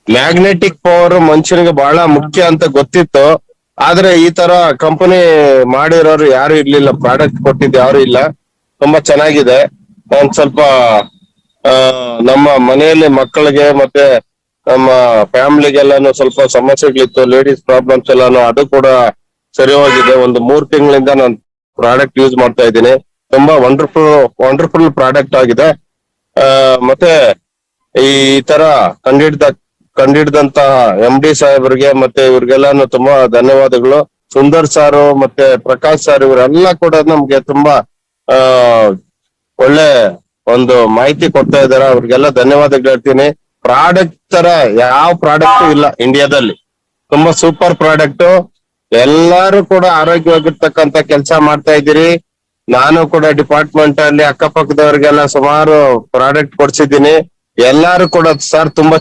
Magnetic power ಮನುಷ್ಯನಿಗೆ ಬಹಳ ಮುಖ್ಯ ಅಂತ ಗೊತ್ತಿತ್ತು. ಆದ್ರೆ ಈ ತರ ಕಂಪನಿ ಮಾಡಿರೋರು ಯಾರು ಇರ್ಲಿಲ್ಲ, ಪ್ರಾಡಕ್ಟ್ ಕೊಟ್ಟಿದ್ದು ಯಾರು ಇಲ್ಲ. ತುಂಬಾ ಚೆನ್ನಾಗಿದೆ. ಒಂದ್ ಸ್ವಲ್ಪ ಆ ನಮ್ಮ ಮನೆಯಲ್ಲಿ ಮಕ್ಕಳಿಗೆ ಮತ್ತೆ ನಮ್ಮ ಫ್ಯಾಮಿಲಿಗೆಲ್ಲಾನು ಸ್ವಲ್ಪ ಸಮಸ್ಯೆಗಳಿತ್ತು, ಲೇಡೀಸ್ ಪ್ರಾಬ್ಲಮ್ಸ್ ಎಲ್ಲಾನು, ಅದು ಕೂಡ ಸರಿ ಹೋಗಿದೆ. ಒಂದು 3 ತಿಂಗಳಿಂದ ನಾನು ಪ್ರಾಡಕ್ಟ್ ಯೂಸ್ ಮಾಡ್ತಾ ಇದ್ದೀನಿ. ತುಂಬಾ ವಂಡರ್ಫುಲ್ ಪ್ರಾಡಕ್ಟ್ ಆಗಿದೆ. ಮತ್ತೆ ಈ ತರ ಕಂಡಿಡ್ದಂತಹ MD ಸಾಹೇಬರಿಗೆ ಮತ್ತೆ ಇವ್ರಿಗೆಲ್ಲಾನು ತುಂಬಾ ಧನ್ಯವಾದಗಳು. ಸುಂದರ್ ಸಾರು ಮತ್ತೆ ಪ್ರಕಾಶ್ ಸರ್ ಇವರೆಲ್ಲ ಕೂಡ ನಮ್ಗೆ ತುಂಬಾ ಆ ಒಳ್ಳೆ ಒಂದು ಮಾಹಿತಿ ಕೊಡ್ತಾ ಇದಾರೆ. ಅವ್ರಿಗೆಲ್ಲ ಧನ್ಯವಾದಗಳು ಹೇಳ್ತೀನಿ. ಪ್ರಾಡಕ್ಟ್ ತರ ಯಾವ ಪ್ರಾಡಕ್ಟ್ ಇಲ್ಲ ಇಂಡಿಯಾದಲ್ಲಿ. ತುಂಬಾ ಸೂಪರ್ ಪ್ರಾಡಕ್ಟ್. ಎಲ್ಲಾರು ಕೂಡ ಆರೋಗ್ಯವಾಗಿರ್ತಕ್ಕಂತ ಕೆಲಸ ಮಾಡ್ತಾ ಇದ್ದೀರಿ. ನಾನು ಕೂಡ ಡಿಪಾರ್ಟ್ಮೆಂಟ್ ಅಲ್ಲಿ ಅಕ್ಕಪಕ್ಕದವ್ರಿಗೆಲ್ಲ ಸುಮಾರು ಪ್ರಾಡಕ್ಟ್ ಕೊಡ್ಸಿದ್ದೀನಿ. ಎಲ್ಲಾರು ಕೂಡ ಸರ್ ತುಂಬಾ